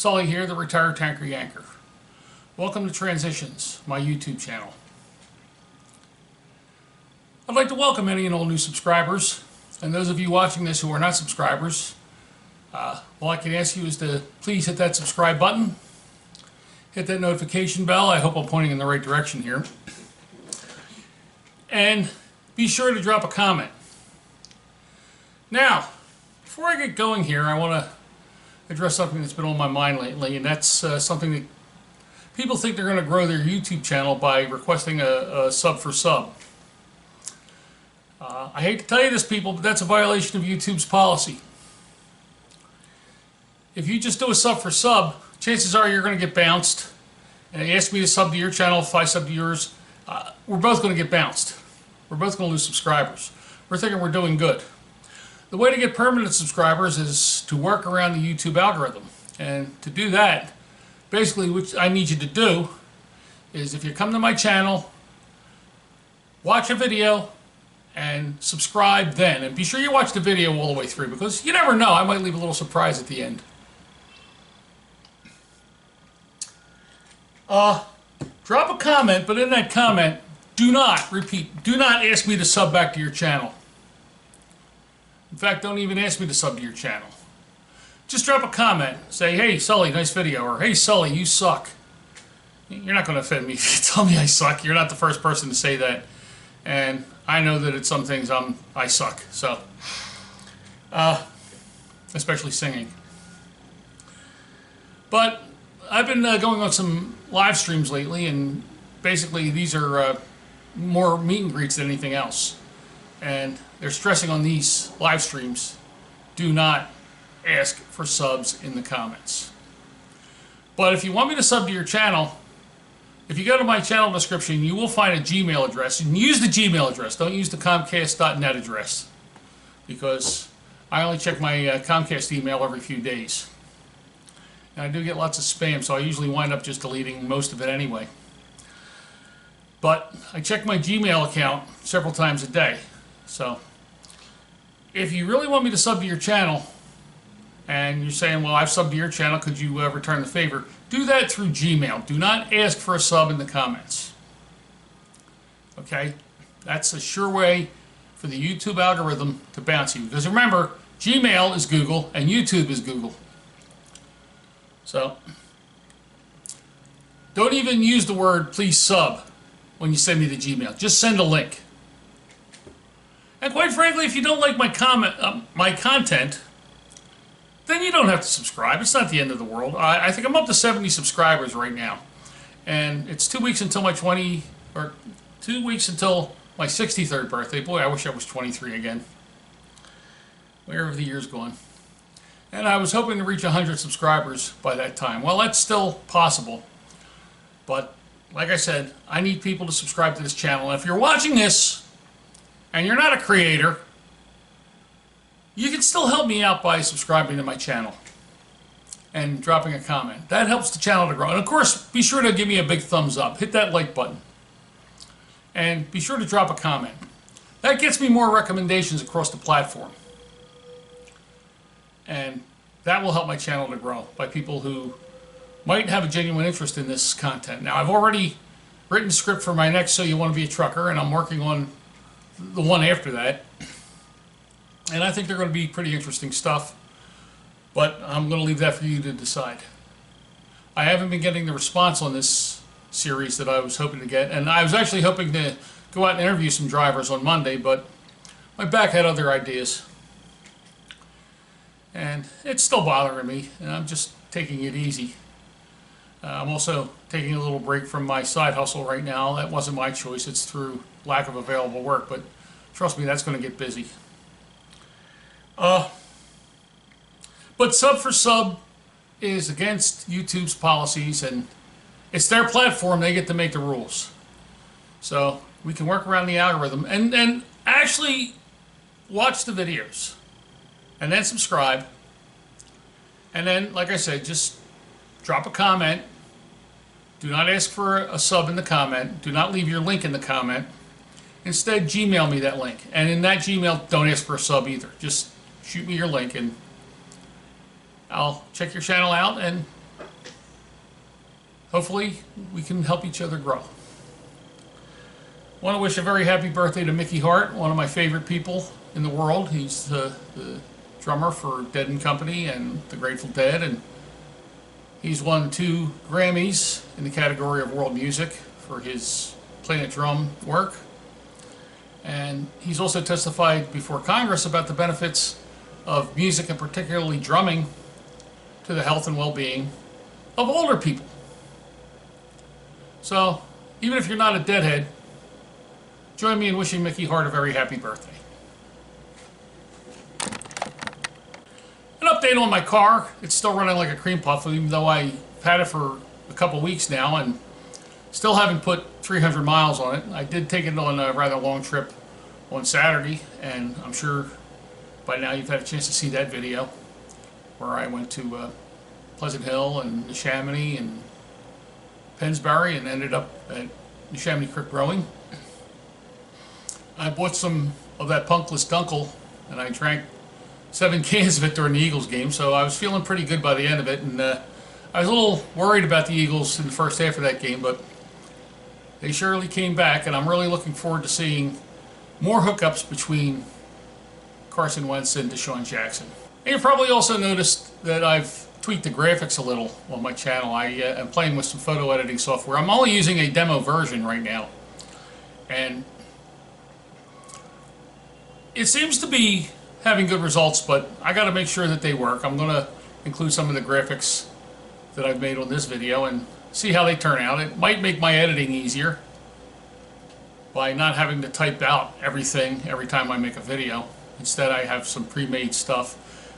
Sully here, the Retired Tanker Yanker. Welcome to Transitions, my YouTube channel. I'd like to welcome any and all new subscribers, and those of you watching this who are not subscribers, all I can ask you is to please hit that subscribe button, hit that notification bell. I hope I'm pointing in the right direction here. And be sure to drop a comment. Now, before I get going here, I want to address something that's been on my mind lately, and that's something that people think they're going to grow their YouTube channel by requesting a sub for sub. I hate to tell you this, people, but that's a violation of YouTube's policy. If you just do a sub for sub, chances are you're going to get bounced. And you ask me to sub to your channel, if I sub to yours, we're both going to get bounced. We're both going to lose subscribers. We're thinking we're doing good. The way to get permanent subscribers is to work around the YouTube algorithm. And to do that, basically what I need you to do is, if you come to my channel, watch a video, and subscribe then. And be sure you watch the video all the way through, because you never know, I might leave a little surprise at the end. Drop a comment, but in that comment, do not ask me to sub back to your channel. In fact, don't even ask me to sub to your channel. Just drop a comment. Say, hey, Sully, nice video. Or, hey, Sully, you suck. You're not going to offend me if you tell me I suck. You're not the first person to say that. And I know that at some things I suck. So, especially singing. But I've been going on some live streams lately, and basically these are more meet and greets than anything else. And they're stressing on these live streams, do not ask for subs in the comments. But if you want me to sub to your channel, if you go to my channel description, you will find a Gmail address. And use the Gmail address. Don't use the Comcast.net address, because I only check my Comcast email every few days. And I do get lots of spam, so I usually wind up just deleting most of it anyway. But I check my Gmail account several times a day. So if you really want me to sub to your channel, and you're saying, well, I've subbed to your channel, could you return the favor? Do that through Gmail. Do not ask for a sub in the comments. Okay? That's a sure way for the YouTube algorithm to bounce you. Because remember, Gmail is Google and YouTube is Google. So don't even use the word please sub when you send me the Gmail. Just send a link. And quite frankly, if you don't like my content, then you don't have to subscribe. It's not the end of the world. I think I'm up to 70 subscribers right now, and it's 2 weeks until my 2 weeks until my 63rd birthday. Boy, I wish I was 23 again. Where have the years gone? And I was hoping to reach 100 subscribers by that time. Well, that's still possible, but like I said, I need people to subscribe to this channel. And if you're watching this and you're not a creator, you can still help me out by subscribing to my channel and dropping a comment. That helps the channel to grow. And of course, be sure to give me a big thumbs up. Hit that like button. And be sure to drop a comment. That gets me more recommendations across the platform. And that will help my channel to grow by people who might have a genuine interest in this content. Now, I've already written the script for my next So You Want to Be a Trucker, and I'm working on the one after that. And I think they're going to be pretty interesting stuff, but I'm going to leave that for you to decide. I haven't been getting the response on this series that I was hoping to get, and I was actually hoping to go out and interview some drivers on Monday, but my back had other ideas. And it's still bothering me, and I'm just taking it easy. I'm also taking a little break from my side hustle right now. That wasn't my choice. It's through lack of available work, but trust me, that's going to get busy. But sub for sub is against YouTube's policies, and it's their platform. They get to make the rules. So we can work around the algorithm and actually watch the videos and then subscribe. And then, like I said, just drop a comment. Do not ask for a sub in the comment. Do not leave your link in the comment. Instead, Gmail me that link. And in that Gmail, don't ask for a sub either. Just shoot me your link and I'll check your channel out and hopefully we can help each other grow. I want to wish a very happy birthday to Mickey Hart, one of my favorite people in the world. He's the drummer for Dead and Company and the Grateful Dead, and he's won 2 Grammys in the category of world music for his Planet Drum work. And he's also testified before Congress about the benefits of music, and particularly drumming, to the health and well-being of older people. So, even if you're not a Deadhead, join me in wishing Mickey Hart a very happy birthday. An update on my car. It's still running like a cream puff, even though I've had it for a couple weeks now and still haven't put 300 miles on it. I did take it on a rather long trip on Saturday, and I'm sure by now you've had a chance to see that video where I went to Pleasant Hill and Neshaminy and Pennsbury and ended up at Neshaminy Creek Brewing. I bought some of that Punkless Dunkel and I drank 7 cans of it during the Eagles game, so I was feeling pretty good by the end of it. And I was a little worried about the Eagles in the first half of that game, but they surely came back, and I'm really looking forward to seeing more hookups between Carson Wentz and Deshaun Jackson. And you've probably also noticed that I've tweaked the graphics a little on my channel. I am playing with some photo editing software. I'm only using a demo version right now, and it seems to be having good results, but I got to make sure that they work. I'm going to include some of the graphics that I've made on this video and see how they turn out. It might make my editing easier by not having to type out everything every time I make a video. Instead, I have some pre-made stuff.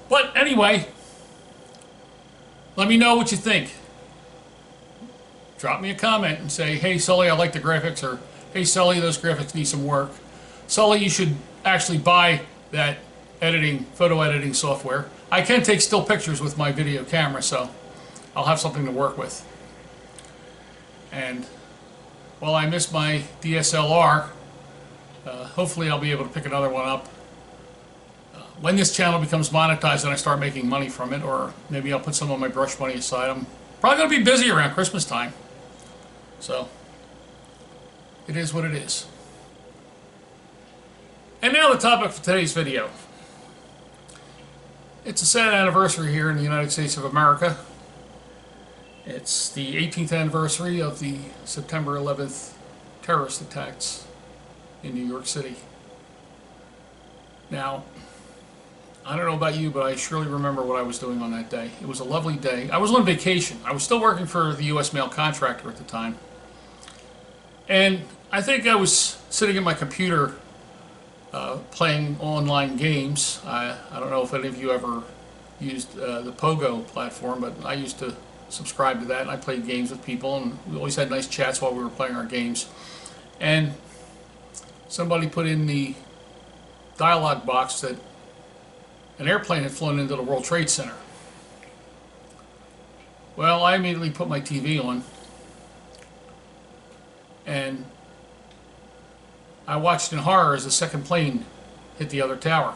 But anyway, let me know what you think. Drop me a comment and say, hey Sully, I like the graphics, or hey Sully, those graphics need some work. Sully, you should actually buy that photo editing software. I can take still pictures with my video camera, so I'll have something to work with. And while I miss my DSLR, hopefully I'll be able to pick another one up when this channel becomes monetized and I start making money from it, or maybe I'll put some of my brush money aside. I'm probably going to be busy around Christmas time, so it is what it is. And now the topic for today's video. It's a sad anniversary here in the United States of America. It's the 18th anniversary of the September 11th terrorist attacks in New York City. Now, I don't know about you, but I surely remember what I was doing on that day. It was a lovely day. I was on vacation. I was still working for the U.S. mail contractor at the time. And I think I was sitting at my computer playing online games. I don't know if any of you ever used the Pogo platform, but I used to subscribe to that, and I played games with people, and we always had nice chats while we were playing our games. And somebody put in the dialogue box that an airplane had flown into the World Trade Center. Well, I immediately put my TV on, and I watched in horror as the second plane hit the other tower.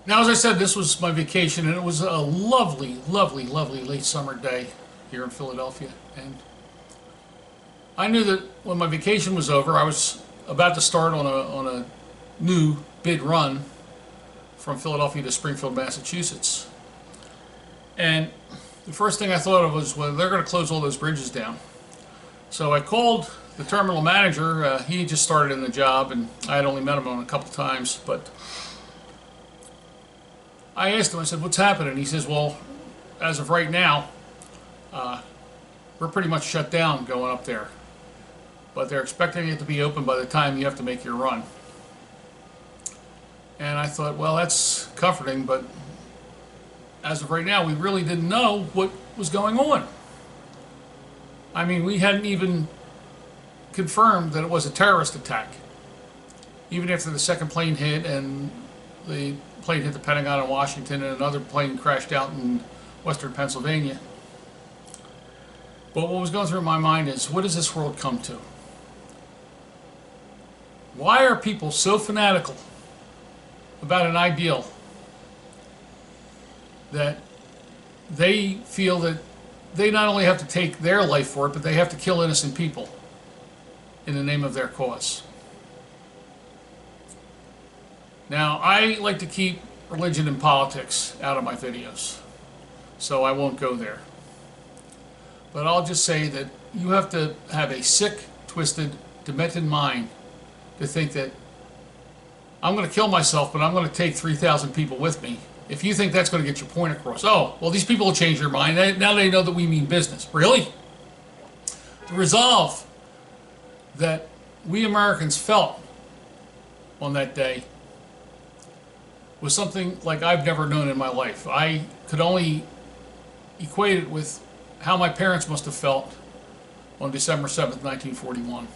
Now, as I said, this was my vacation, and it was a lovely, lovely, lovely late summer day here in Philadelphia. And I knew that when my vacation was over, I was about to start on a new bid run from Philadelphia to Springfield, Massachusetts. And the first thing I thought of was, well, they're going to close all those bridges down. So I called the terminal manager. He had just started in the job, and I had only met him on a couple times, but I asked him, I said, what's happening? He says, well, as of right now, we're pretty much shut down going up there, but they're expecting it to be open by the time you have to make your run. And I thought, well, that's comforting, but as of right now, we really didn't know what was going on. I mean, we hadn't even confirmed that it was a terrorist attack, even after the second plane hit, and the plane hit the Pentagon in Washington, and another plane crashed out in western Pennsylvania. But what was going through my mind is, what does this world come to? Why are people so fanatical about an ideal that they feel that they not only have to take their life for it, but they have to kill innocent people in the name of their cause. Now, I like to keep religion and politics out of my videos, so I won't go there. But I'll just say that you have to have a sick, twisted, demented mind to think that I'm going to kill myself, but I'm going to take 3,000 people with me. If you think that's going to get your point across, oh, well, these people will change their mind. Now they know that we mean business. Really? The resolve that we Americans felt on that day was something like I've never known in my life. I could only equate it with how my parents must have felt on December 7th, 1941.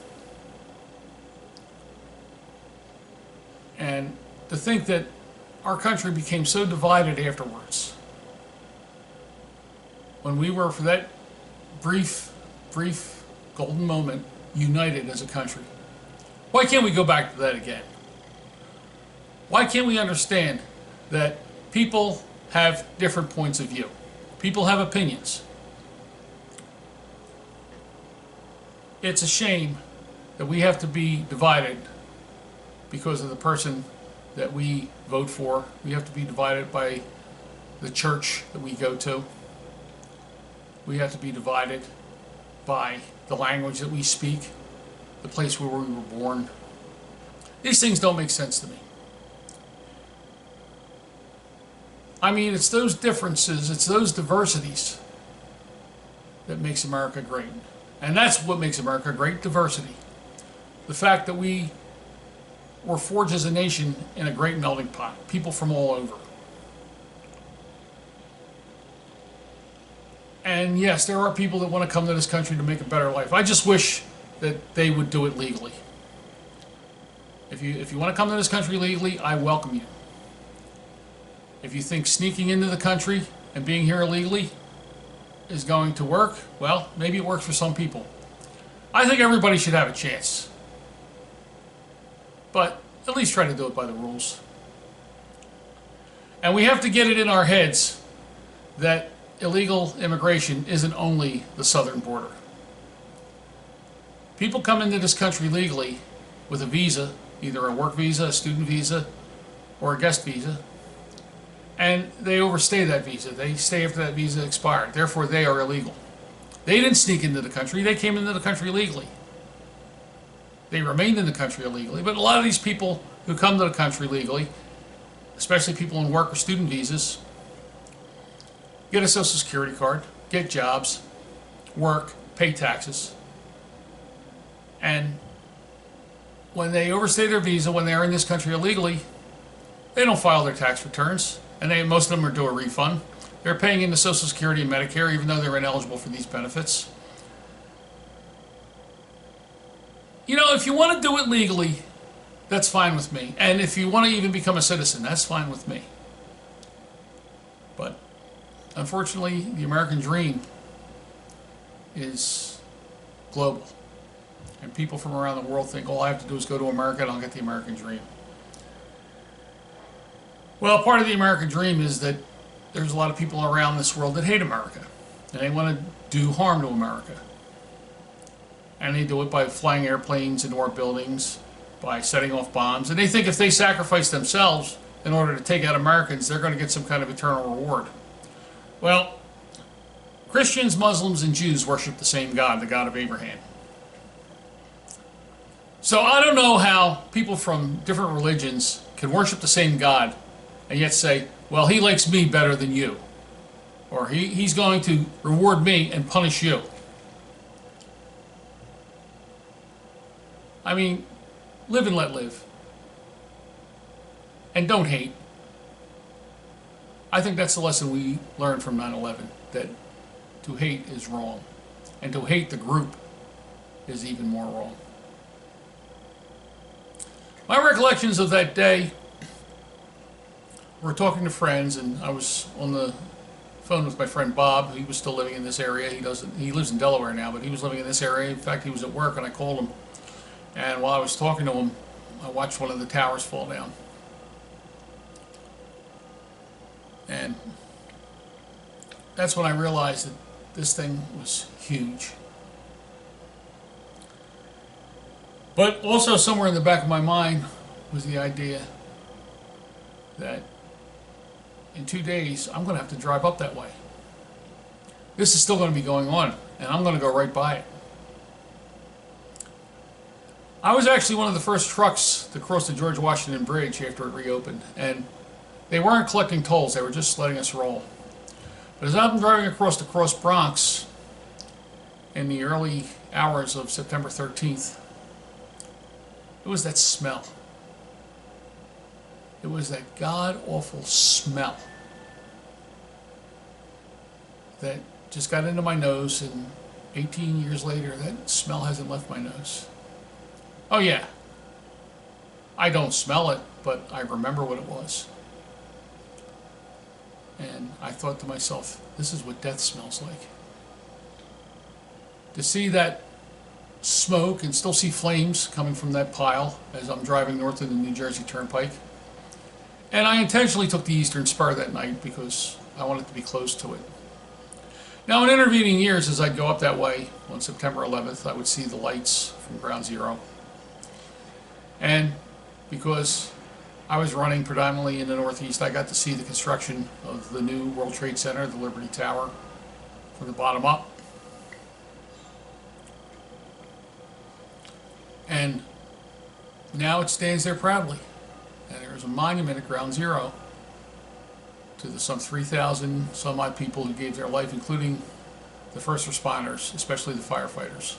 And to think that our country became so divided afterwards, when we were, for that brief golden moment, united as a country. Why can't we go back to that again? Why can't we understand that people have different points of view? People have opinions. It's a shame that we have to be divided because of the person that we vote for. We have to be divided by the church that we go to. We have to be divided by the language that we speak, the place where we were born. These things don't make sense to me. I mean, it's those differences, it's those diversities that makes America great. And that's what makes America great, diversity. The fact that we were forged as a nation in a great melting pot, people from all over. And yes, there are people that want to come to this country to make a better life. I just wish that they would do it legally. If you want to come to this country legally, I welcome you. If you think sneaking into the country and being here illegally is going to work, well, maybe it works for some people. I think everybody should have a chance. But at least try to do it by the rules. And we have to get it in our heads that illegal immigration isn't only the southern border. People come into this country legally with a visa, either a work visa, a student visa, or a guest visa, and they overstay that visa. They stay after that visa expired. Therefore, they are illegal. They didn't sneak into the country. They came into the country legally. They remained in the country illegally. But a lot of these people who come to the country legally, especially people on work or student visas, get a Social Security card, get jobs, work, pay taxes. And when they overstay their visa, when they're in this country illegally, they don't file their tax returns. And most of them are due a refund. They're paying into Social Security and Medicare, even though they're ineligible for these benefits. You know, if you want to do it legally, that's fine with me. And if you want to even become a citizen, that's fine with me. But unfortunately, the American dream is global. And people from around the world think all I have to do is go to America and I'll get the American dream. Well, part of the American dream is that there's a lot of people around this world that hate America. And they want to do harm to America. And they do it by flying airplanes into our buildings, by setting off bombs. And they think if they sacrifice themselves in order to take out Americans, they're going to get some kind of eternal reward. Well, Christians, Muslims, and Jews worship the same God, the God of Abraham. So I don't know how people from different religions can worship the same God and yet say, well, he likes me better than you. Or he's going to reward me and punish you. I mean, live and let live. And don't hate. I think that's the lesson we learned from 9/11, that to hate is wrong. And to hate the group is even more wrong. My recollections of that day, we're talking to friends, and I was on the phone with my friend Bob. He was still living in this area. He lives in Delaware now, but he was living in this area. In fact, he was at work, and I called him. And while I was talking to him, I watched one of the towers fall down. And that's when I realized that this thing was huge. But also somewhere in the back of my mind was the idea that in 2 days I'm going to have to drive up that way. This is still going to be going on, and I'm going to go right by it. I was actually one of the first trucks to cross the George Washington Bridge after it reopened, and they weren't collecting tolls, they were just letting us roll. But as I'm driving across the Cross Bronx in the early hours of September 13th, it was that smell. It was that god-awful smell that just got into my nose, and 18 years later, that smell hasn't left my nose. Oh yeah, I don't smell it, but I remember what it was. And I thought to myself, this is what death smells like. To see that smoke and still see flames coming from that pile as I'm driving north of the New Jersey Turnpike. And I intentionally took the Eastern Spur that night because I wanted to be close to it. Now, in intervening years, as I'd go up that way on September 11th, I would see the lights from Ground Zero. And because I was running predominantly in the Northeast, I got to see the construction of the new World Trade Center, the Liberty Tower, from the bottom up. And now it stands there proudly. And there's a monument at Ground Zero to the some 3,000 some odd people who gave their life, including the first responders, especially the firefighters,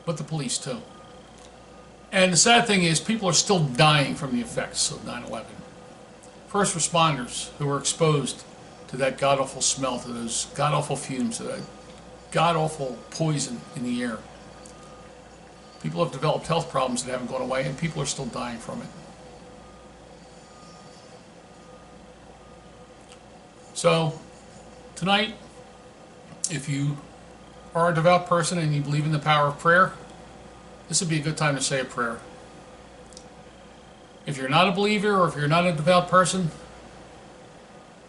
but the police too. And the sad thing is, people are still dying from the effects of 9/11. First responders who were exposed to that god-awful smell, to those god-awful fumes, to that god-awful poison in the air. People have developed health problems that haven't gone away, and people are still dying from it. So, tonight, if you are a devout person and you believe in the power of prayer, this would be a good time to say a prayer. If you're not a believer, or if you're not a devout person,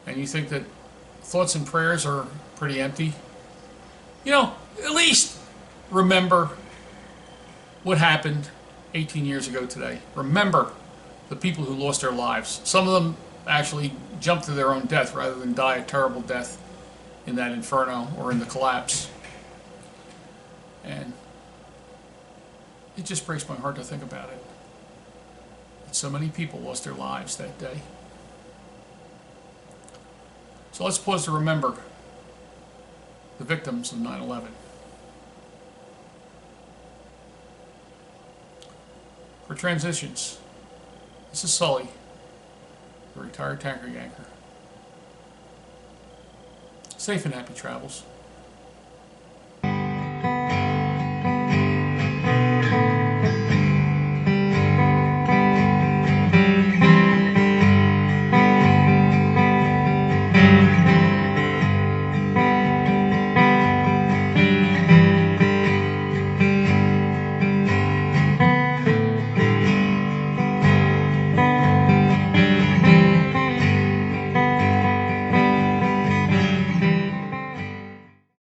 and you think that thoughts and prayers are pretty empty, at least remember what happened 18 years ago today. Remember the people who lost their lives. Some of them actually jumped to their own death rather than die a terrible death in that inferno or in the collapse. And it just breaks my heart to think about it. So many people lost their lives that day. So let's pause to remember the victims of 9/11. For transitions, this is Sully, a retired tanker yanker. Safe and happy travels.